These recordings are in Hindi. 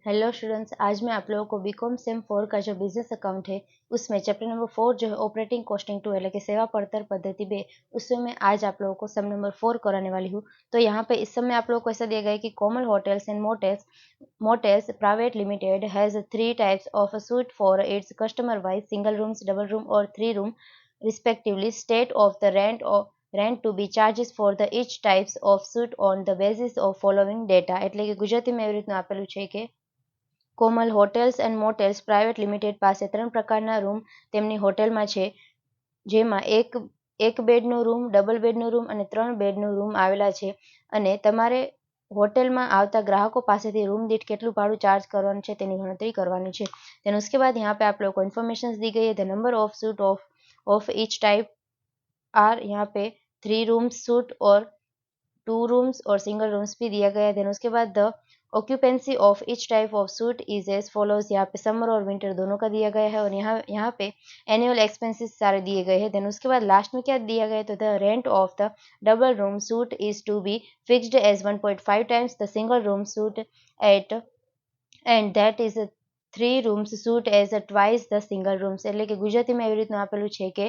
हेलो स्टूडेंट्स, आज मैं आप लोगों को बीकॉम सेम 4 का जो बिजनेस अकाउंट है उसमें चैप्टर नंबर 4 जो है ऑपरेटिंग कॉस्टिंग टू એટલે કે सेवा પડતર पद्धति 2 उसमें मैं आज आप लोगों को सम नंबर 4 कराने वाली हूँ। तो यहाँ पे इस समय आप लोगों को ऐसा दिया गया है कि Komal hotels and motels private limited has 3 types of suite for its customer wise single rooms, double room और 3 room respectively. State of the rent to be charges for the each types of suite on the basis of following data. એટલે કે ગુજરાતીમાં એવી રીતનું આપેલું છે કે કોમલ હોટેલ્સ એન્ડ મોટેલ્સ પ્રાઇવેટ લિમિટેડ પાસે 3 પ્રકારના રૂમ તેમની હોટેલમાં છે, જેમાં એક બેડનો રૂમ, ડબલ બેડનો રૂમ અને 3 બેડનો રૂમ આવેલા છે અને તમારે હોટેલમાં આવતા ग्राहकों પાસેથી रूम દીઠ કેટલું ભાડું ચાર્જ કરવાનું છે તેની ગણતરી કરવાની છે। देन उसके बाद यहाँ पे आप लोगों को इन्फॉर्मेशन दी गई है। The number of suite of each type are, यहाँ पे 3 रूम्स सूट और 2 रूम्स और सिंगल रूम्स भी दिया गया है। देन उसके बाद the occupancy of each type of suite is as follows, यहाँ पे समर और विंटर दोनों का दिया गया है और यहाँ पे एनुअल एक्सपेंसेस सारे दिए गए हैं। देन उसके बाद लास्ट में क्या दिया गया है, तो the rent of the double room suite is to be fixed as 1.5 times the single room suite at and that is 3 rooms suite as twice the single rooms. એટલે કે ગુજરાતીમાં એવી રીતનું આપેલું છે કે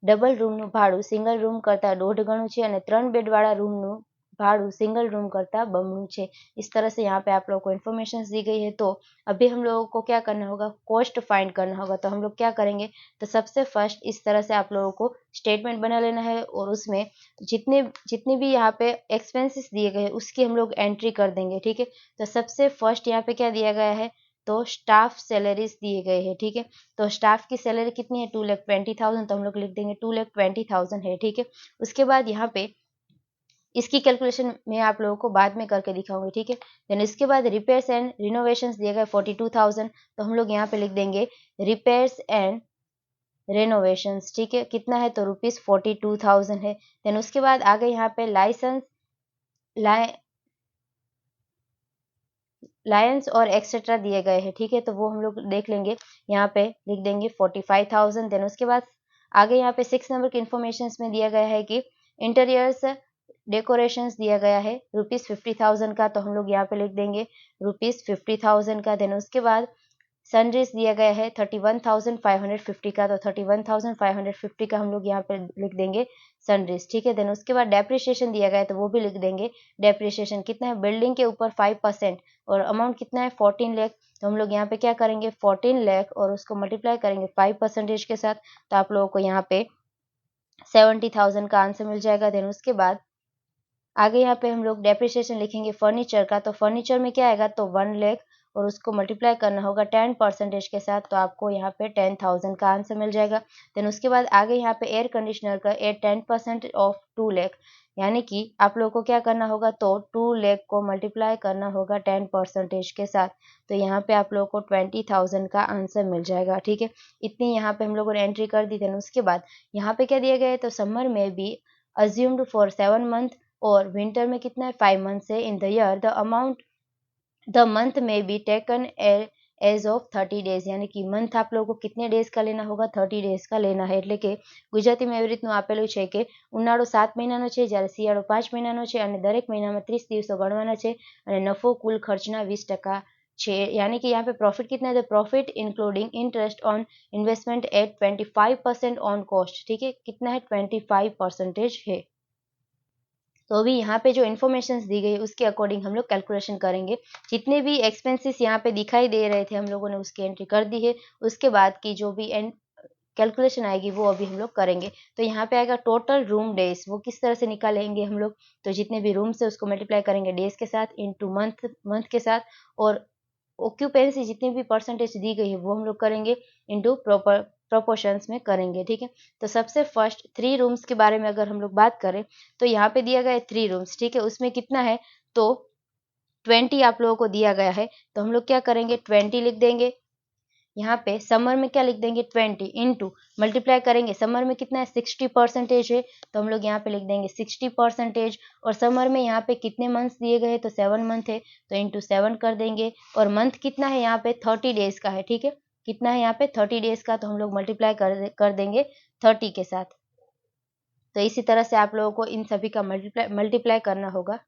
डबल रूमનું ભાડું સિંગલ રૂમ કરતાં 1.5 ગણું છે અને 3 બેડવાળા રૂમનું भाड़ू सिंगल रूम करता बमणु है। इस तरह से यहाँ पे आप लोगों को इन्फॉर्मेशन दी गई है। तो अभी हम लोगों को क्या करना होगा, कॉस्ट फाइंड करना होगा। तो हम लोग क्या करेंगे, तो सबसे फर्स्ट इस तरह से आप लोगों को स्टेटमेंट बना लेना है और उसमें जितने भी यहाँ पे एक्सपेंसेस दिए गए हैं उसकी हम लोग एंट्री कर देंगे। ठीक है, तो सबसे फर्स्ट यहाँ पे क्या दिया गया है, तो स्टाफ सैलरीज दिए गए हैं। ठीक है, तो स्टाफ की सैलरी कितनी है, 2,20,000, तो हम लोग लिख देंगे 2,20,000 है। ठीक है, उसके बाद यहाँ पे इसकी कैलकुलेशन मैं आप लोगों को बाद में करके दिखाऊंगी। ठीक है, देन इसके बाद रिपेयर्स एंड रिनोवेशंस दिए गए 42,000, तो हम लोग यहाँ पे लिख देंगे रिपेयर्स एंड रेनोवेशंस। ठीक है, कितना है, तो ₹42,000 है। देन उसके बाद आगे यहाँ पे लायंस और एक्सेट्रा दिए गए हैं। ठीक है, तो वो हम लोग देख लेंगे, यहाँ पे लिख देंगे 45,000। देन उसके बाद आगे यहाँ पे 6 नंबर के इन्फॉर्मेशन में दिया गया है कि इंटीरियर्स डेकोरेशंस दिया गया है ₹50,000 का, तो हम लोग यहाँ पे लिख देंगे ₹50,000 का। देन उसके बाद सनराइज दिया गया है 31,550 का, तो 31,550 का हम लोग यहाँ पे लिख देंगे सनराइज। ठीक है, देन उसके बाद डेप्रिसिएशन दिया गया है, तो वो भी लिख देंगे डेप्रिसिएशन कितना है, बिल्डिंग के ऊपर 5% और अमाउंट कितना है 14 लाख, तो हम लोग यहाँ पे क्या करेंगे 14 लाख और उसको मल्टीप्लाई करेंगे 5% के साथ, तो आप लोगों को यहाँ पे 70,000 का आंसर मिल जाएगा। देन उसके बाद आगे यहाँ पे हम लोग डेप्रिसिएशन लिखेंगे फर्नीचर का, तो फर्नीचर में क्या आएगा, तो 1 लाख और उसको मल्टीप्लाई करना होगा 10% के साथ, तो आपको यहाँ पे 10,000 का आंसर मिल जाएगा। देन उसके बाद आगे यहाँ पे एयर कंडीशनर का 10% ऑफ 2 लाख, यानी कि आप लोगों को क्या करना होगा, तो 2 लाख को मल्टीप्लाई करना होगा 10% के साथ, तो यहाँ पे आप लोगों को 20,000 का आंसर मिल जाएगा। ठीक है, इतनी यहाँ पे हम लोगों ने एंट्री कर दी। देन उसके बाद यहाँ पे क्या दिया गया है, तो समर में भी अज्यूम्ड फॉर 7 मंथ और विंटर में कितना है 5 मंथ से in the year the month में be taken as of 30 days, यानी कि मंथ आप लोगों को कितने डेज का लेना होगा, 30 डेज का लेना है। એટલે કે ગુજરાતીમાં એવી રીતનું આપેલું છે કે ઉનાળો 7 મહિનાનો છે, જ્યારે શિયાળો 5 મહિનાનો છે અને દરેક મહિનામાં 30 દિવસો ગણવાના છે અને નફો કુલ ખર્ચના 20% છે। यानी कि यहाँ पे प्रॉफिट कितना है, तो profit including interest on investment at 25% on cost. ठीक है, कितना है 25% है। तो अभी यहाँ पे जो इन्फॉर्मेशन दी गई उसके अकॉर्डिंग हम लोग कैलकुलेशन करेंगे। जितने भी एक्सपेंसेस यहाँ पे दिखाई दे रहे थे हम लोगों ने उसकी एंट्री कर दी है। उसके बाद की जो भी कैलकुलेशन आएगी वो अभी हम लोग करेंगे। तो यहाँ पे आएगा टोटल रूम डेज, वो किस तरह से निकालेंगे हम लोग, तो जितने भी रूम्स है उसको मल्टीप्लाई करेंगे डेज के साथ इंटू मंथ के साथ, और ऑक्यूपेंसी जितनी भी परसेंटेज दी गई है वो हम लोग करेंगे इंटू प्रोपोर्शंस में करेंगे। ठीक है, तो सबसे फर्स्ट 3 रूम्स के बारे में अगर हम लोग बात करें तो यहाँ पे दिया गया है 3 रूम्स। ठीक है, उसमें कितना है, तो 20 आप लोगों को दिया गया है, तो हम लोग क्या करेंगे 20 लिख देंगे। यहाँ पे समर में क्या लिख देंगे 20 इंटू मल्टीप्लाई करेंगे, समर में कितना है 60% है, तो हम लोग यहाँ पे लिख देंगे 60%। और समर में यहाँ पे कितने मंथ्स दिए गए हैं, तो 7 मंथ है, तो इंटू 7 कर देंगे। और मंथ कितना है यहाँ पे 30 डेज का है। ठीक है, कितना है यहाँ पे 30 डेज का, तो हम लोग मल्टीप्लाई कर देंगे 30 के साथ। तो इसी तरह से आप लोगों को इन सभी का मल्टीप्लाई करना होगा।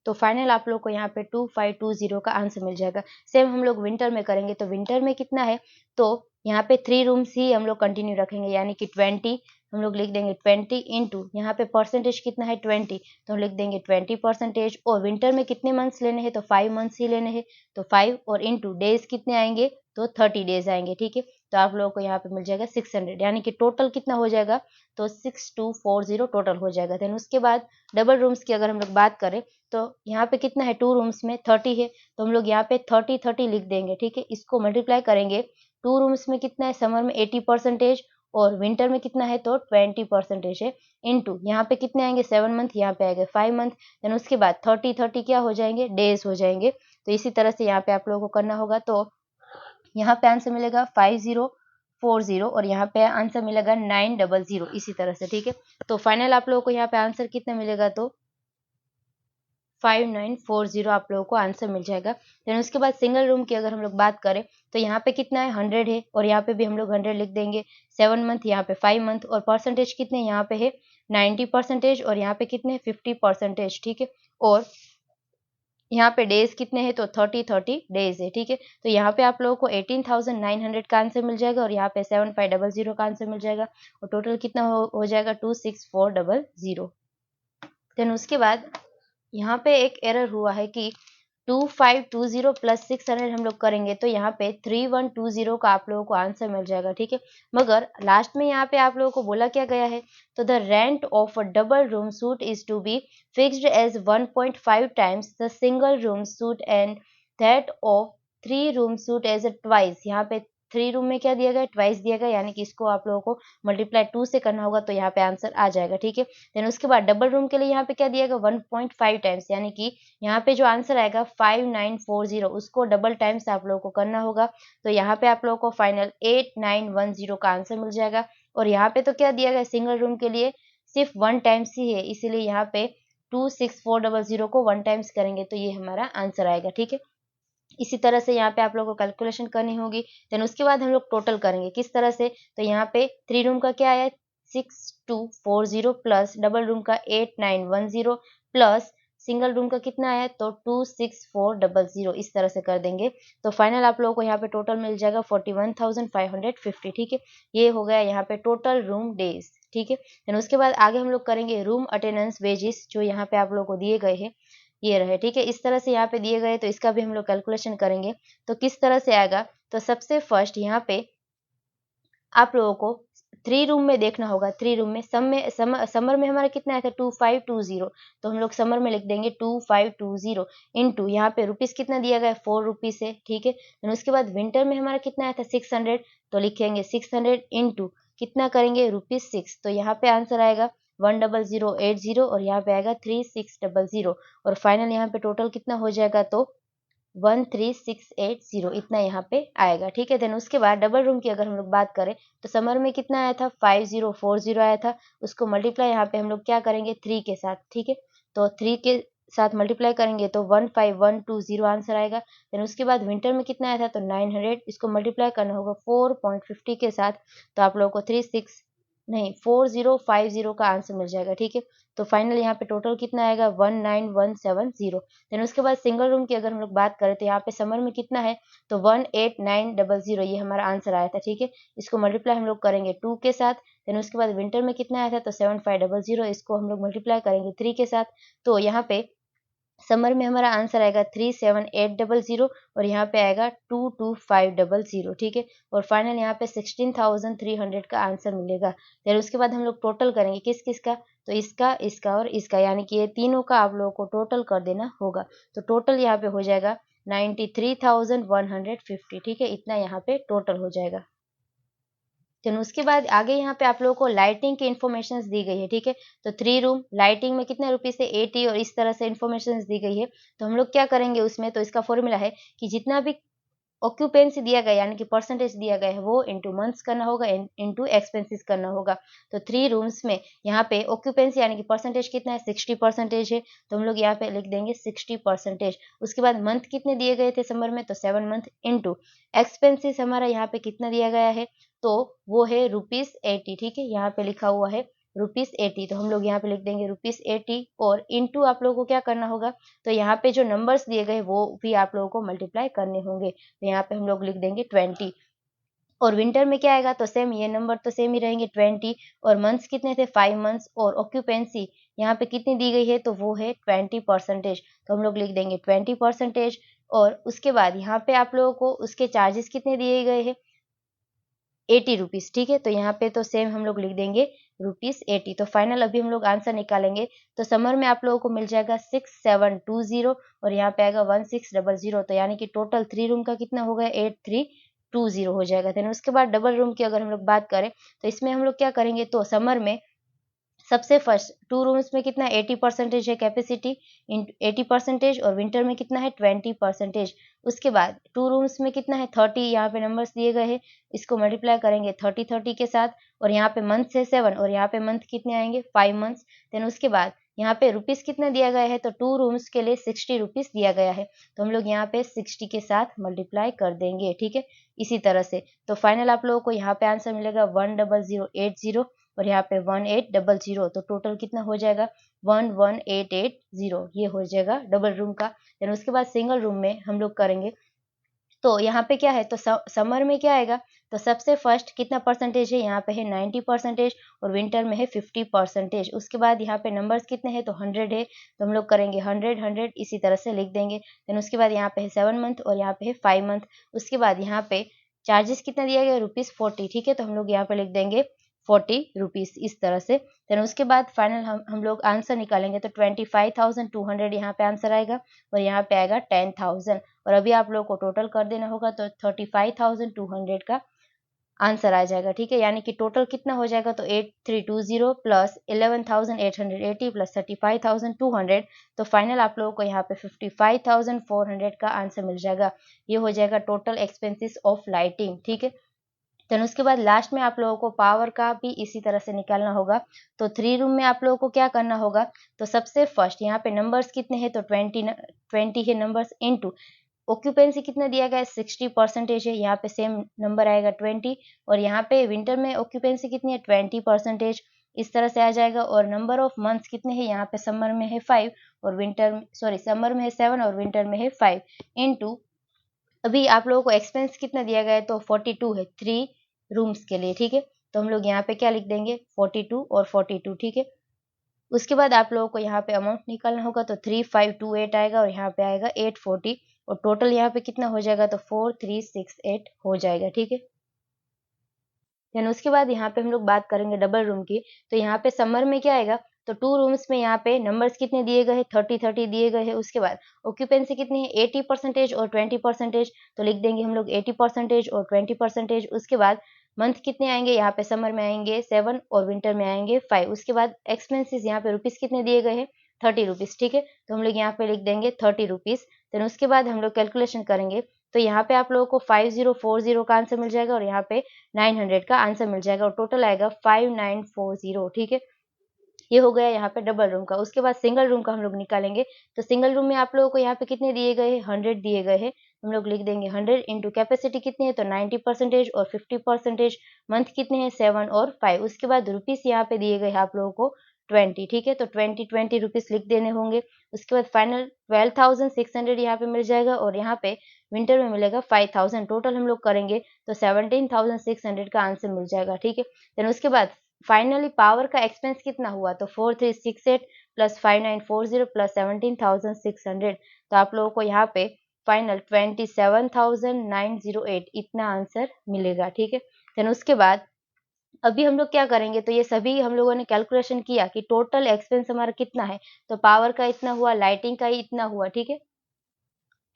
तो फाइनल आप लोग को यहाँ पे 2520 का आंसर मिल जाएगा। सेम हम लोग विंटर में करेंगे, तो विंटर में कितना है, तो यहाँ पे 3 रूम्स ही हम लोग कंटिन्यू रखेंगे, यानी कि 20 हम लोग लिख देंगे 20 इंटू यहाँ पे परसेंटेज कितना है 20, तो हम लिख देंगे 20%। और विंटर में कितने मंथ्स लेने हैं, तो 5 मंथ्स ही लेने हैं, तो 5 और इंटू डेज कितने आएंगे, तो 30 डेज आएंगे। ठीक है, तो आप लोगों को यहाँ पे मिल जाएगा 600, यानी कि टोटल कितना हो जाएगा, तो 6240 टोटल हो जाएगा। देन उसके बाद डबल रूम्स की अगर हम लोग बात करें, तो यहाँ पे कितना है, 2 रूम्स में 30 है, तो हम लोग यहाँ पे 30 लिख देंगे। ठीक है, इसको मल्टीप्लाई करेंगे, 2 रूम्स में कितना है, समर में 80% और विंटर में कितना है, तो 20% है, इंटू यहाँ पे कितने आएंगे 7 मंथ, यहाँ पे आएंगे 5 मंथ। देन उसके बाद 30 क्या हो जाएंगे, डेज हो जाएंगे। तो इसी तरह से यहाँ पे आप लोगों को करना होगा। तो यहाँ पे आंसर मिलेगा 5040 और यहाँ पे आंसर मिलेगा 900 इसी तरह से। ठीक है, तो फाइनल आप लोगों को यहाँ पे आंसर कितना मिलेगा, तो 5940 आप लोगों को आंसर मिल जाएगा। देन उसके बाद सिंगल रूम की अगर हम लोग बात करें, तो यहाँ पे कितना है 100 है, और यहाँ पे भी हम लोग 100 लिख देंगे। 7 मंथ, यहाँ पे 5 मंथ, और परसेंटेज कितने यहाँ पे है 90% और यहाँ पे कितने 50%। ठीक है, और यहाँ पे डेज कितने हैं, तो 30 डेज है। ठीक है, तो यहाँ पे आप लोगों को 18,900 का आंसर मिल जाएगा, और यहाँ पे 7500 का आंसर मिल जाएगा, और टोटल कितना हो जाएगा 26400। देन उसके बाद यहाँ पे एक एरर हुआ है कि 2520 प्लस 600 हम लोग करेंगे, तो यहाँ पे 3120 का आप लोगों को आंसर मिल जाएगा। ठीक है, मगर लास्ट में यहाँ पे आप लोगों को बोला क्या गया है, तो the rent of a double room suite is to be fixed as 1.5 times the single room suite and that of 3 room suite as a twice. यहाँ पे 3 रूम में क्या दिया गया, ट्वाइस दिया गया, यानी कि इसको आप लोगों को मल्टीप्लाई 2 से करना होगा, तो यहाँ पे आंसर आ जाएगा। ठीक है, देन उसके बाद डबल रूम के लिए यहाँ पे क्या दिया गया 1.5 टाइम्स, यानी कि यहाँ पे जो आंसर आएगा 5940 उसको डबल टाइम्स आप लोगों को करना होगा। तो यहाँ पे आप लोगों को फाइनल 8910 का आंसर मिल जाएगा। और यहाँ पे तो क्या दिया गया, सिंगल रूम के लिए सिर्फ 1 टाइम्स ही है, इसीलिए यहाँ पे 26400 को 1 टाइम्स करेंगे, तो ये हमारा आंसर आएगा। ठीक है, इसी तरह से यहाँ पे आप लोगों को कैलकुलेशन करनी होगी। देन उसके बाद हम लोग टोटल करेंगे किस तरह से, तो यहाँ पे 3 रूम का क्या आया 6240 प्लस डबल रूम का 8910 प्लस सिंगल रूम का कितना आया, तो 26400 इस तरह से कर देंगे। तो फाइनल आप लोगों को यहाँ पे टोटल मिल जाएगा 41,550। ठीक है, ये हो गया यहाँ पे टोटल रूम डेज। ठीक है, देन उसके बाद आगे हम लोग करेंगे रूम अटेंडेंस वेजेस, जो यहाँ पे आप लोगों को दिए गए हैं, ये रहे। ठीक है, इस तरह से यहाँ पे दिए गए, तो इसका भी हम लोग कैलकुलेशन करेंगे। तो किस तरह से आएगा, तो सबसे फर्स्ट यहाँ पे आप लोगों को 3 रूम में देखना होगा। 3 रूम में समर में हमारा कितना आया था 2520, तो हम लोग समर में लिख देंगे 2520 इंटू यहाँ पे रुपीस कितना दिया गया 4 रुपीस है। ठीक है, तो उसके बाद विंटर में हमारा कितना आया था 600, तो लिखेंगे 600 इंटू कितना करेंगे ₹6, तो यहाँ पे आंसर आएगा 10080 और यहाँ पे आएगा 3600 और फाइनल यहाँ पे टोटल कितना हो जाएगा, तो 13680 इतना यहाँ पे आएगा। ठीक है, देन उसके बाद डबल रूम की अगर हम लोग बात करें, तो समर में कितना आया था 5040 आया था, उसको मल्टीप्लाई यहाँ पे हम लोग क्या करेंगे 3 के साथ। ठीक है, तो 3 के साथ मल्टीप्लाई करेंगे तो 15120 आंसर आएगा। देन उसके बाद विंटर में कितना आया था, तो 900, इसको मल्टीप्लाई करना होगा 4.50 के साथ, तो आप लोगों को 4050 का आंसर मिल जाएगा। ठीक है, तो फाइनल यहाँ पे टोटल कितना आएगा 19170। देन उसके बाद सिंगल रूम की अगर हम लोग बात करें, तो यहाँ पे समर में कितना है, तो 18900 ये हमारा आंसर आया था। ठीक है, इसको मल्टीप्लाई हम लोग करेंगे 2 के साथ। देन उसके बाद विंटर में कितना आया था, तो 7500, इसको हम लोग मल्टीप्लाई करेंगे 3 के साथ। तो यहाँ पे समर में हमारा आंसर आएगा 37800 और यहाँ पे आएगा 22500। ठीक है, और फाइनल यहाँ पे 16,300 का आंसर मिलेगा। फिर उसके बाद हम लोग टोटल करेंगे किस किस का, तो इसका, इसका और इसका, यानी कि ये तीनों का आप लोगों को टोटल कर देना होगा। तो टोटल यहाँ पे हो जाएगा 93,150। ठीक है, इतना यहाँ पे टोटल हो जाएगा। तो उसके बाद आगे यहाँ पे आप लोगों को लाइटिंग की इन्फॉर्मेशन दी गई है। ठीक है, तो 3 रूम लाइटिंग में कितने रुपीस है 80 और इस तरह से इन्फॉर्मेशन दी गई है। तो हम लोग क्या करेंगे उसमें, तो इसका फॉर्मूला है कि जितना भी ऑक्यूपेंसी दिया गया यानी कि परसेंटेज दिया गया है वो इंटू मंथ्स करना होगा, इंटू एक्सपेंसेस करना होगा। तो 3 रूम्स में यहाँ पे ऑक्यूपेंसी यानी कि परसेंटेज कितना है 60% है, तो हम लोग यहाँ पे लिख देंगे 60%। उसके बाद मंथ कितने दिए गए थे समर में, तो 7 मंथ, इंटू एक्सपेंसेस हमारा यहाँ पे कितना दिया गया है, तो वो है ₹80। ठीक है, यहाँ पे लिखा हुआ है ₹80। तो हम लोग यहाँ पे लिख देंगे ₹80 और इनटू आप लोगों को क्या करना होगा, तो यहाँ पे जो नंबर्स दिए गए वो भी आप लोगों को मल्टीप्लाई करने होंगे। तो यहाँ पे हम लोग लिख देंगे 20 और विंटर में क्या आएगा, तो सेम ये नंबर तो सेम ही रहेंगे 20 और मंथ्स कितने थे 5 मंथ्स और ऑक्यूपेंसी यहाँ पे कितनी दी गई है, तो वो है 20%। तो हम लोग लिख देंगे 20% और उसके बाद यहाँ पे आप लोगों को उसके चार्जेस कितने दिए गए हैं, ₹80। ठीक है, तो यहाँ पे तो सेम हम लोग लिख देंगे ₹80। तो फाइनल अभी हम लोग आंसर निकालेंगे, तो समर में आप लोगों को मिल जाएगा 6720 और यहाँ पे आएगा 1600। तो यानी कि टोटल 3 रूम का कितना हो गया 8320 हो जाएगा। देन उसके बाद डबल रूम की अगर हम लोग बात करें तो इसमें हम लोग क्या करेंगे, तो समर में सबसे फर्स्ट 2 रूम्स में कितना 80% है कैपेसिटी, 80% और विंटर में कितना है 20%। उसके बाद 2 रूम्स में कितना है 30, यहाँ पे नंबर्स दिए गए हैं, इसको मल्टीप्लाई करेंगे 30 के साथ और यहाँ पे मंथ है 7 और यहाँ पे मंथ कितने आएंगे 5 मंथ्स। देन उसके बाद यहाँ पे रुपीस कितना दिया गया है, तो 2 रूम्स के लिए ₹60 दिया गया है। तो हम लोग यहाँ पे 60 के साथ मल्टीप्लाई कर देंगे। ठीक है, इसी तरह से तो फाइनल आप लोगों को यहाँ पे आंसर मिलेगा 10080 और यहाँ पे 1800। तो टोटल कितना हो जाएगा 11880, ये हो जाएगा डबल रूम का। देन उसके बाद सिंगल रूम में हम लोग करेंगे, तो यहाँ पे क्या है, तो समर में क्या आएगा, तो सबसे फर्स्ट कितना परसेंटेज है, यहाँ पे है 90% और विंटर में है 50%। उसके बाद यहाँ पे नंबर्स कितने हैं, तो 100 है, तो हम लोग करेंगे 100 इसी तरह से लिख देंगे। देन उसके बाद यहाँ पे है 7 मंथ और यहाँ पे है 5 मंथ। उसके बाद यहाँ पे चार्जेस कितना दिया गया ₹40। ठीक है, तो हम लोग यहाँ पे लिख देंगे ₹40 इस तरह से। देन उसके बाद फाइनल हम लोग आंसर निकालेंगे, तो 25,200 यहाँ पे आंसर आएगा और यहाँ पे आएगा 10,000 और अभी आप लोगों को टोटल कर देना होगा, तो 35,200 का आंसर आ जाएगा। ठीक है, यानी कि टोटल कितना हो जाएगा, तो 8320 प्लस 11,880 प्लस 35,200। तो फाइनल आप लोगों को यहाँ पे 55,400 का आंसर मिल जाएगा। ये हो जाएगा टोटल एक्सपेंसिस ऑफ लाइटिंग। ठीक है, देन उसके बाद लास्ट में आप लोगों को पावर का भी इसी तरह से निकालना होगा। तो 3 रूम में आप लोगों को क्या करना होगा, तो सबसे फर्स्ट यहाँ पे नंबर्स कितने हैं, तो 20 है नंबर्स इनटू ऑक्यूपेंसी कितना दिया गया है 60% है, यहाँ पे सेम नंबर आएगा 20 और यहाँ पे विंटर में ऑक्यूपेंसी कितनी है 20%, इस तरह से आ जाएगा। और नंबर ऑफ मंथ्स कितने हैं, यहाँ पे समर में है 5 और समर में है 7 और विंटर में है 5 इनटू अभी आप लोगों को एक्सपेंस कितना दिया गया है, तो 42 है 3 रूम्स के लिए। ठीक है, तो हम लोग यहाँ पे क्या लिख देंगे 42 और 42। ठीक है, उसके बाद आप लोगों को यहाँ पे अमाउंट निकालना होगा, तो 3528 आएगा और यहाँ पे आएगा 840 और टोटल यहाँ पे कितना हो जाएगा, तो 4368 हो जाएगा। ठीक है, देन उसके बाद यहाँ पे हम लोग बात करेंगे डबल रूम की। तो यहाँ पे समर में क्या आएगा, तो 2 रूम्स में यहाँ पे नंबर्स कितने दिए गए हैं 30 दिए गए हैं। उसके बाद ऑक्यूपेंसी कितनी है 80% और 20%, तो लिख देंगे हम लोग 80% और 20%। उसके बाद मंथ कितने आएंगे, यहाँ पे समर में आएंगे 7 और विंटर में आएंगे 5। उसके बाद एक्सपेंसेस यहाँ पे रुपीस कितने दिए गए हैं ₹30। ठीक है, तो हम लोग यहाँ पे लिख देंगे ₹30। देन उसके बाद हम लोग कैलकुलेशन करेंगे, तो यहाँ पे आप लोगों को 5040 का आंसर मिल जाएगा और यहाँ पे 900 का आंसर मिल जाएगा और टोटल आएगा 5940। ठीक है, ये हो गया यहाँ पे डबल रूम का। उसके बाद सिंगल रूम का हम लोग निकालेंगे, तो सिंगल रूम में आप लोगों को यहाँ पे कितने दिए गए हैं 100 दिए गए हैं। हम लोग लिख देंगे 100 इंटू कैपेसिटी कितनी है, तो 90% और 50%। मंथ कितने हैं 7 और 5। उसके बाद रुपीस यहाँ पे दिए गए हैं आप लोगों को 20। ठीक है, तो 20 रुपीस लिख देने होंगे। उसके बाद फाइनल 12,600 यहाँ पे मिल जाएगा और यहाँ पे विंटर में मिलेगा 5,000। टोटल हम लोग करेंगे तो 17,600 का आंसर मिल जाएगा। ठीक है, देन उसके बाद फाइनली पावर का एक्सपेंस कितना हुआ, तो 4368 प्लस 5940 प्लस 17,600। तो आप लोगों को यहाँ पे फाइनल 27,908 इतना आंसर मिलेगा। ठीक है, देन उसके बाद अभी हम लोग क्या करेंगे, तो ये सभी हम लोगों ने कैलकुलेशन किया कि टोटल एक्सपेंस हमारा कितना है, तो पावर का इतना हुआ, लाइटिंग का ही इतना हुआ। ठीक है,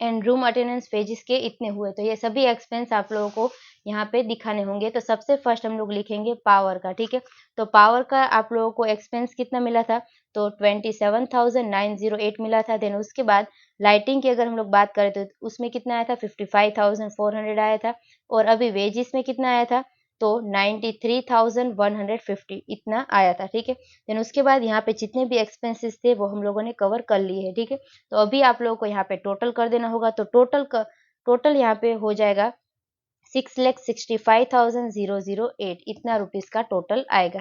एंड रूम अटेंडेंस पेजेस के इतने हुए, तो ये सभी एक्सपेंस आप लोगों को यहाँ पे दिखाने होंगे। तो सबसे फर्स्ट हम लोग लिखेंगे पावर का। ठीक है, तो पावर का आप लोगों को एक्सपेंस कितना मिला था, तो 27,908 मिला था। देन उसके बाद लाइटिंग की अगर हम लोग बात करें तो उसमें कितना आया था 55,400 आया था और अभी वेजिस में कितना आया था, तो 93,150 इतना आया था। ठीक है, देन उसके बाद यहाँ पे जितने भी एक्सपेंसेस थे वो हम लोगों ने कवर कर लिए हैं। ठीक है, तो अभी आप लोगों को यहाँ पे टोटल कर देना होगा, तो टोटल यहाँ पे हो जाएगा 6,65,008 इतना रुपीस का टोटल आएगा।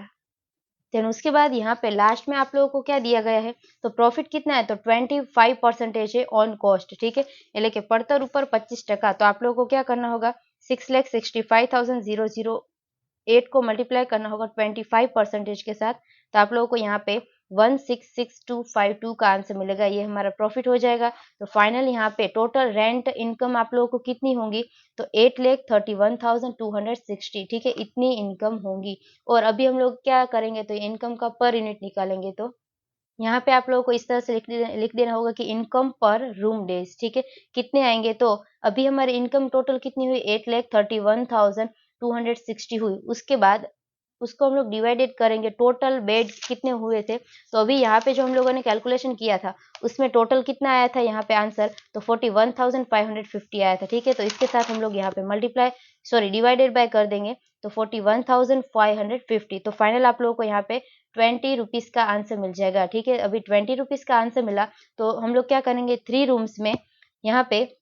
देन उसके बाद यहाँ पे लास्ट में आप लोगों को क्या दिया गया है, तो प्रॉफिट कितना है, तो 25% है ऑन कॉस्ट, ठीक है, यानी कि पड़तर ऊपर 25%। तो आप लोगों को क्या करना होगा, 6,65,008 को मल्टीप्लाई करना होगा 25% के साथ। तो आप लोगों को यहाँ पे 166252 का आंसर मिलेगा, ये हमारा प्रॉफिट हो जाएगा। तो फाइनल यहाँ पे टोटल रेंट इनकम आप लोगों को कितनी होंगी, तो 8,31,260, ठीक है, इतनी इनकम होंगी। और अभी हम लोग क्या करेंगे, तो इनकम का पर यूनिट निकालेंगे। तो यहाँ पे आप लोगों को इस तरह से लिख देना होगा कि इनकम पर रूम डेज, ठीक है, कितने आएंगे। तो अभी हमारी इनकम टोटल कितनी हुई, 8,31,260 हुई। उसके बाद उसको हम लोग डिवाइडेड करेंगे, टोटल बेड कितने हुए थे। तो अभी यहाँ पे जो हम लोगों ने कैलकुलेशन किया था उसमें टोटल कितना आया था यहाँ पे आंसर, तो 41,550 आया था, ठीक है। तो इसके साथ हम लोग यहाँ पे डिवाइडेड बाय कर देंगे, तो 41,550। तो फाइनल आप लोगों को यहाँ पे 20 रुपीज़ का आंसर मिल जाएगा, ठीक है। अभी 20 रुपीज़ का आंसर मिला, तो हम लोग क्या करेंगे, 3 रूम्स में यहाँ पे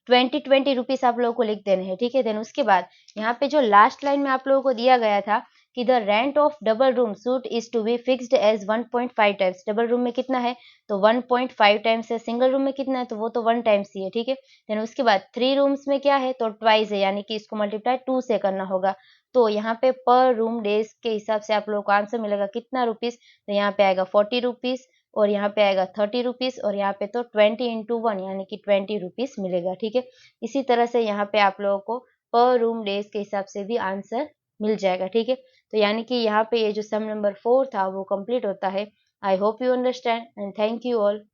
20 रुपीज़ आप लोगों को लिख देने हैं, ठीक है। देन उसके बाद यहाँ पे जो लास्ट लाइन में आप लोगों को दिया गया था कि the rent of double room suite is to be fixed as 1.5 times. Double room में कितना है, तो 1.5 टाइम्स है। सिंगल रूम में कितना है, तो वो तो 1 टाइम्स ही है, ठीक है। देन उसके बाद 3 रूम्स में क्या है, तो ट्वाइस है, यानी कि इसको मल्टीप्लाई 2 से करना होगा। तो यहाँ पे पर रूम डेज के हिसाब से आप लोगों को आंसर मिलेगा कितना रुपीज़, तो यहाँ पे आएगा 40 रुपीज़, और यहाँ पे आएगा 30 रुपीज़, और यहाँ पे तो 20 इंटू 1 यानी कि 20 रुपीज़ मिलेगा, ठीक है। इसी तरह से यहाँ पे आप लोगों को पर रूम डेज के हिसाब से भी आंसर मिल जाएगा, ठीक है। तो यानी कि यहाँ पे ये जो सम नंबर 4 था वो कंप्लीट होता है। I hope you understand and thank you all.